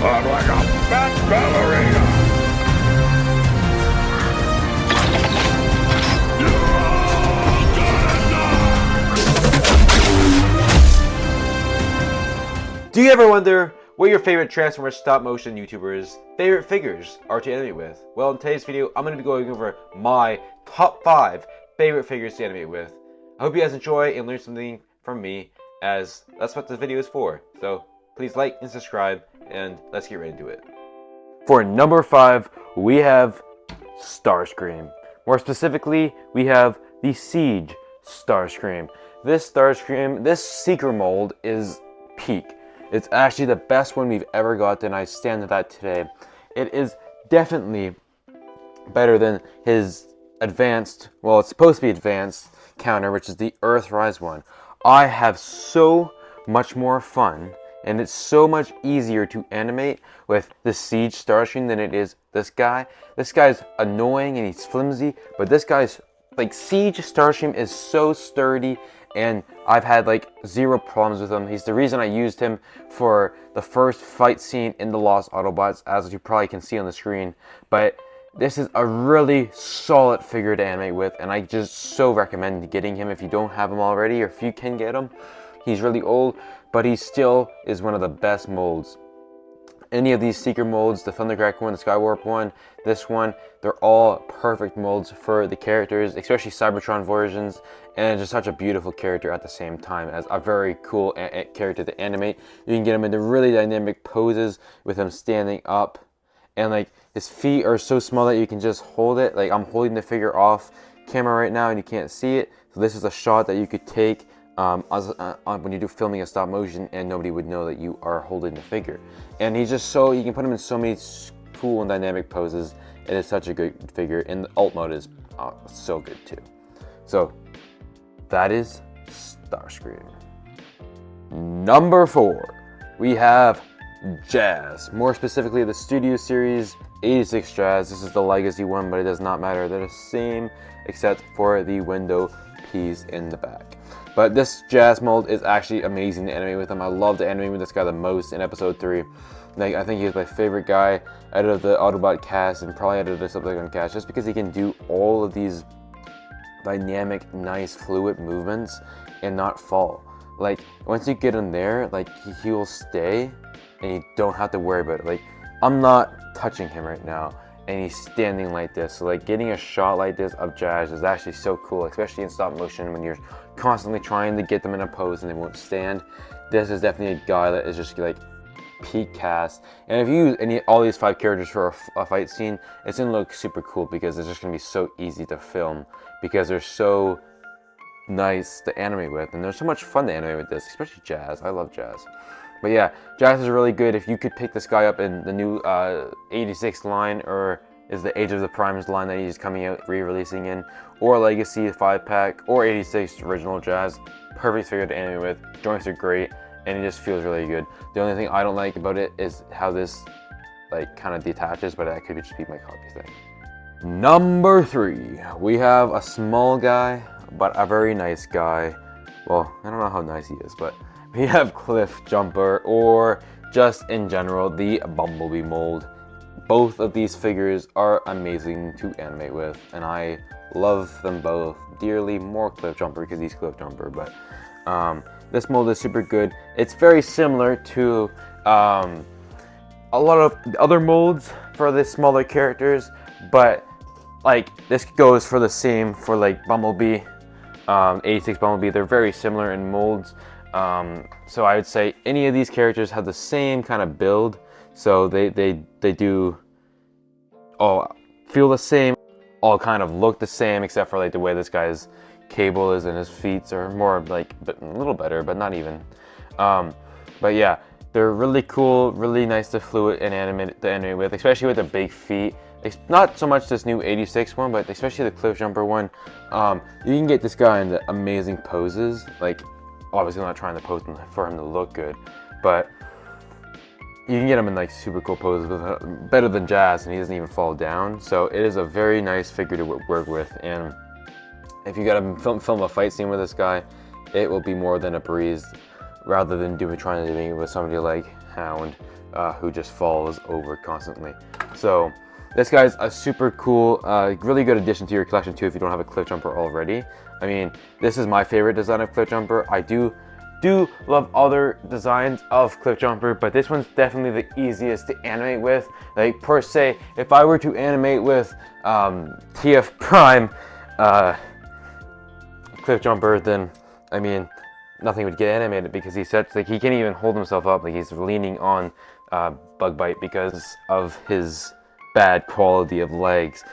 I'm like a fat ballerina. Do you ever wonder what your favorite Transformers stop motion YouTubers' favorite figures are to animate with? Well, in today's video, I'm going to be going over my top 5 favorite figures to animate with. I hope you guys enjoy and learn something from me, as that's what this video is for. So please like and subscribe, and let's get right into it. For number 5, we have Starcream. More specifically, we have the Siege Starcream. This Starcream, this Seeker mold is peak. It's actually the best one we've ever gotten. I stand to that today. It is definitely better than his advanced, well, it's supposed to be advanced counter, which is the Earthrise one. I have so much more fun, and it's so much easier to animate with the Siege Starstream than it is this guy. This guy's annoying and he's flimsy, but this guy's, like, Siege Starstream is so sturdy, and I've had like 0 problems with him. He's the reason I used him for the first fight scene in the Lost Autobots, as you probably can see on the screen. But this is a really solid figure to animate with, and I just so recommend getting him if you don't have him already, or if you can get him. He's really old, but he still is one of the best molds. Any of these Seeker molds, the Thundercrack one, the Skywarp one, this one, they're all perfect molds for the characters, especially Cybertron versions, and just such a beautiful character at the same time, as a very cool character to animate. You can get him into really dynamic poses with him standing up, and like his feet are so small that you can just hold it. Like, I'm holding the figure off camera right now and you can't see it, so this is a shot that you could take when you do filming a stop motion, and nobody would know that you are holding the figure. And he's just so, you can put him in so many cool and dynamic poses. It is such a good figure, and the alt mode is so good too. So that is Starscream. Number 4, we have Jazz. More specifically, the Studio Series 86 Jazz. This is the Legacy one, but it does not matter. They're the same except for the window piece in the back. But this Jazz mold is actually amazing to animate with him. I love to animate with this guy the most in episode 3. Like, I think he's my favorite guy out of the Autobot cast, and probably out of the Decepticon cast, just because he can do all of these dynamic, nice, fluid movements and not fall. Like, once you get him there, like, he will stay, and you don't have to worry about it. Like, I'm not touching him right now, and he's standing like this. So like, getting a shot like this of Jazz is actually so cool, especially in stop motion when you're constantly trying to get them in a pose and they won't stand. This is definitely a guy that is just like peak cast. And if you use all these 5 characters for a fight scene, it's gonna look super cool, because it's just gonna be so easy to film, because they're so nice to animate with, and there's so much fun to animate with this, especially Jazz. I love Jazz. But yeah, Jazz is really good. If you could pick this guy up in the new 86 line, or is the Age of the Primes line that he's coming out, re-releasing in, or Legacy 5-pack, or 86 original Jazz, perfect figure to animate with. Joints are great, and it just feels really good. The only thing I don't like about it is how this like kind of detaches, but that could just be my copy thing. Number 3, we have a small guy, but a very nice guy. Well, I don't know how nice he is, but we have Cliff Jumper, or just in general, the Bumblebee mold. Both of these figures are amazing to animate with, and I love them both dearly. More Cliff Jumper because he's Cliff Jumper, but this mold is super good. It's very similar to a lot of other molds for the smaller characters, but like, this goes for the same for like Bumblebee, 86 Bumblebee. They're very similar in molds. So I would say any of these characters have the same kind of build, so they do all feel the same, all kind of look the same, except for like the way this guy's cable is and his feet are more like a little better, but not even. But yeah, they're really cool, really nice to fluid and animate with, especially with the big feet. It's not so much this new 86 one, but especially the Cliff Jumper one. You can get this guy in the amazing poses. Like, obviously not trying to pose for him to look good, but you can get him in like super cool poses with better than Jazz, and he doesn't even fall down. So it is a very nice figure to work with, and if you gotta film a fight scene with this guy, it will be more than a breeze, rather than trying to do it with somebody like hound who just falls over constantly. So this guy's a super cool, really good addition to your collection too if you don't have a cliff jumper already. I mean, this is my favorite design of cliff jumper. I do love other designs of cliff jumper, but this one's definitely the easiest to animate with. Like per se, if I were to animate with TF Prime cliff jumper, then I mean nothing would get animated because he's such, like, he can't even hold himself up. Like, he's leaning on bug bite because of his bad quality of legs.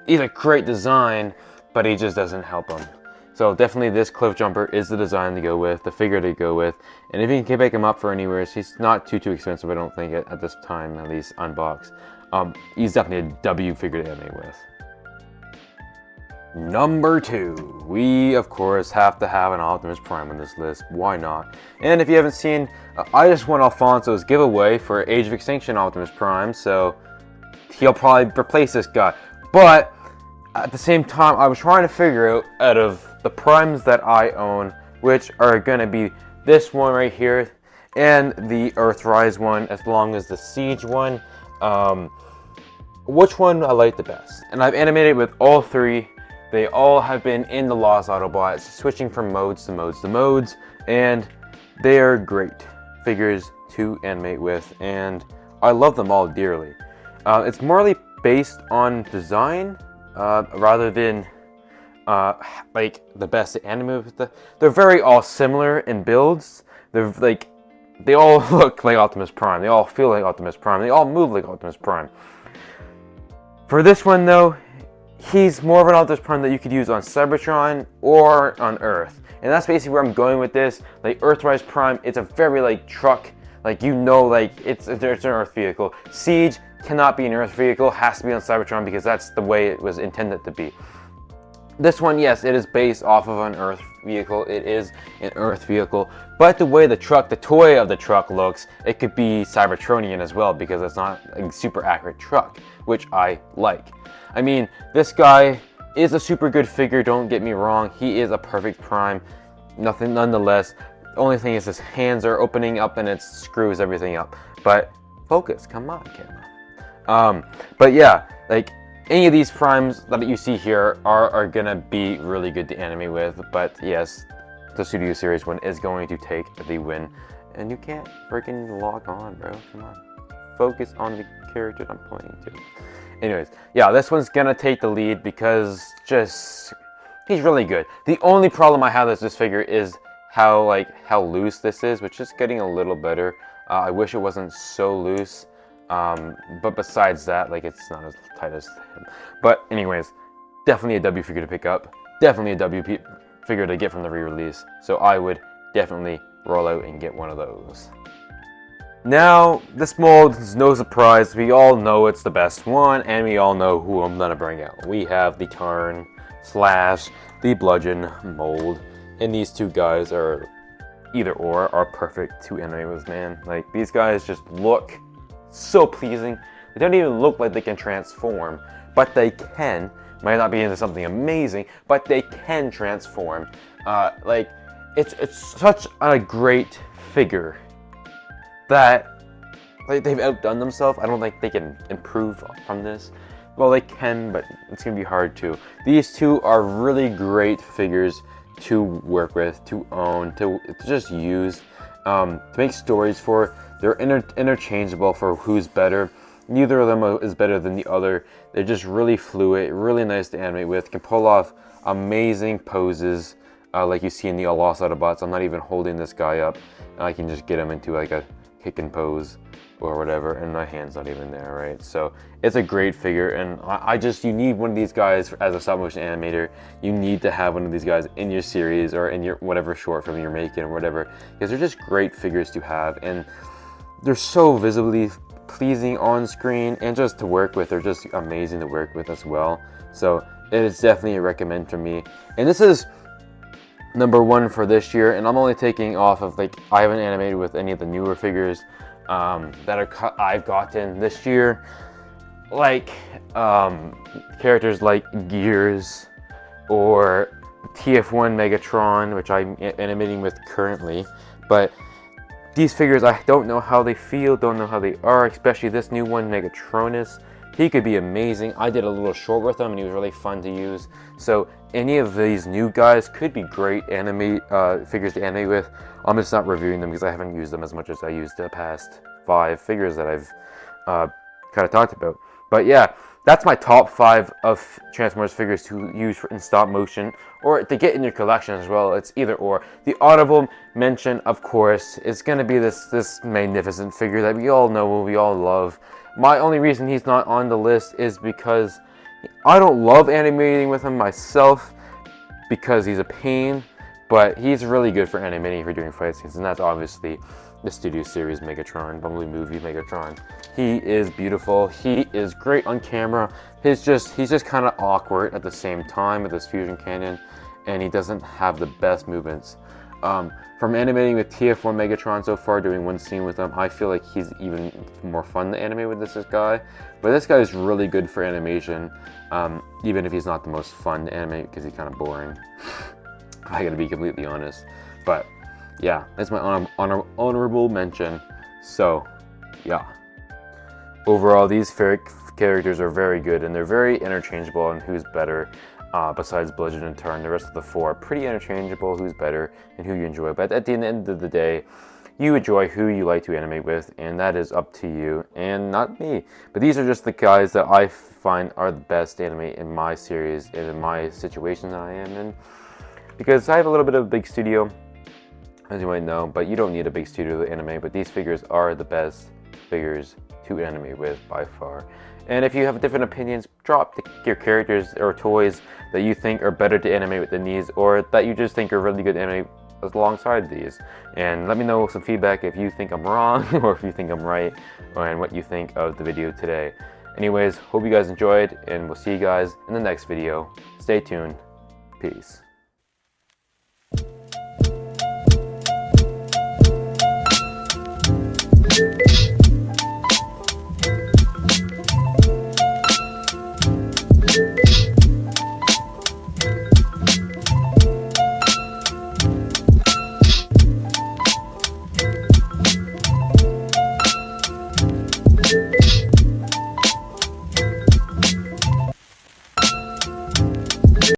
He's a great design, but he just doesn't help him. So definitely this cliff jumper is the design to go with, the figure to go with. And if you can pick him up for anywhere, he's not too expensive, I don't think, at this time, at least unboxed. He's definitely a W figure to animate with. Number 2, we of course have to have an Optimus Prime on this list. Why not? And if you haven't seen, I just won Alfonso's giveaway for Age of Extinction Optimus Prime, so he'll probably replace this guy. But at the same time, I was trying to figure out of the primes that I own, which are going to be this one right here and the Earthrise one, as long as the Siege one, which one I like the best. And I've animated with all 3. They all have been in the Lost Autobots, switching from modes to modes, and they are great figures to animate with, and I love them all dearly. It's morely based on design rather than like the best to animate with. They're very all similar in builds. They're like, they all look like Optimus Prime. They all feel like Optimus Prime. They all move like Optimus Prime. For this one though, he's more of an Optimus Prime that you could use on Cybertron or on Earth. And that's basically where I'm going with this. Like Earthrise Prime, it's a very like truck, like, you know, like it's an Earth vehicle. Siege cannot be an Earth vehicle, has to be on Cybertron because that's the way it was intended to be. This one, yes, it is based off of an Earth vehicle. It is an Earth vehicle, but the way the toy of the truck looks, it could be Cybertronian as well because it's not a super accurate truck, which I like. I mean, this guy is a super good figure, don't get me wrong. He is a perfect Prime, nothing nonetheless. The only thing is his hands are opening up and it screws everything up. But focus, come on, camera. But yeah, like, any of these primes that you see here are gonna be really good to animate with. But yes, the Studio Series one is going to take the win. And you can't freaking log on, bro. Come on. Focus on the character I'm pointing to. Anyways, yeah, this one's gonna take the lead because he's really good. The only problem I have with this figure is how loose this is, which is getting a little better. I wish it wasn't so loose. But besides that, like, it's not as tight as him. But anyways, definitely a W figure to pick up. Definitely a W figure to get from the re-release. So I would definitely roll out and get one of those. Now, this mold is no surprise. We all know it's the best one, and we all know who I'm gonna bring out. We have the Tarn / the Bludgeon mold, and these two guys are either or are perfect to animate with, man. Like, these guys just look so pleasing. They don't even look like they can transform, but they can. Might not be into something amazing, but they can transform. Like, it's such a great figure that, like, they've outdone themselves. I don't think they can improve from this. Well, they can, but it's gonna be hard too. These two are really great figures to work with, to own, to just use, to make stories for. They're interchangeable for who's better. Neither of them is better than the other. They're just really fluid, really nice to animate with. Can pull off amazing poses, like you see in the Lost Autobots. I'm not even holding this guy up. I can just get him into like a kicking pose or whatever, and my hand's not even there, right? So it's a great figure, and you need one of these guys as a stop motion animator. You need to have one of these guys in your series or in your whatever short film you're making or whatever, because they're just great figures to have, and they're so visibly pleasing on screen, and just to work with, they're just amazing to work with as well. So it is definitely a recommend for me, and this is number 1 for this year, and I'm only taking off of, like, I haven't animated with any of the newer figures that I've gotten this year, like characters like Gears or TF1 Megatron, which I'm animating with currently. But These figures, I don't know how they feel, don't know how they are, especially this new one, Megatronus. He could be amazing. I did a little short with him and he was really fun to use. So any of these new guys could be great figures to animate with. I'm just not reviewing them because I haven't used them as much as I used the past 5 figures that I've kind of talked about. But yeah, that's my top 5 of Transformers figures to use in stop motion or to get in your collection as well. It's either or. The honorable mention, of course, is going to be this magnificent figure that we all know, we all love. My only reason he's not on the list is because I don't love animating with him myself because he's a pain, but he's really good for animating if you're doing fight scenes, and that's obviously the Studio Series Megatron, Bumblebee movie Megatron. He is beautiful. He is great on camera. He's just kind of awkward at the same time with his fusion cannon, and he doesn't have the best movements. From animating with TF1 Megatron so far, doing one scene with him, I feel like he's even more fun to animate with this guy. But this guy is really good for animation, even if he's not the most fun to animate because he's kind of boring. I gotta be completely honest. But yeah, that's my honorable mention. So yeah, overall these characters are very good and they're very interchangeable on who's better. Besides Bludgeon and Tarn, the rest of the 4 are pretty interchangeable, who's better and who you enjoy. But at the end of the day, you enjoy who you like to animate with, and that is up to you and not me. But these are just the guys that I find are the best to animate in my series and in my situation that I am in. Because I have a little bit of a big studio, as you might know, but you don't need a big studio to animate, but these figures are the best figures to animate with by far. And if you have different opinions, drop your characters or toys that you think are better to animate with than these, or that you just think are really good to animate alongside these. And let me know some feedback if you think I'm wrong or if you think I'm right, and what you think of the video today. Anyways, hope you guys enjoyed, and we'll see you guys in the next video. Stay tuned. Peace.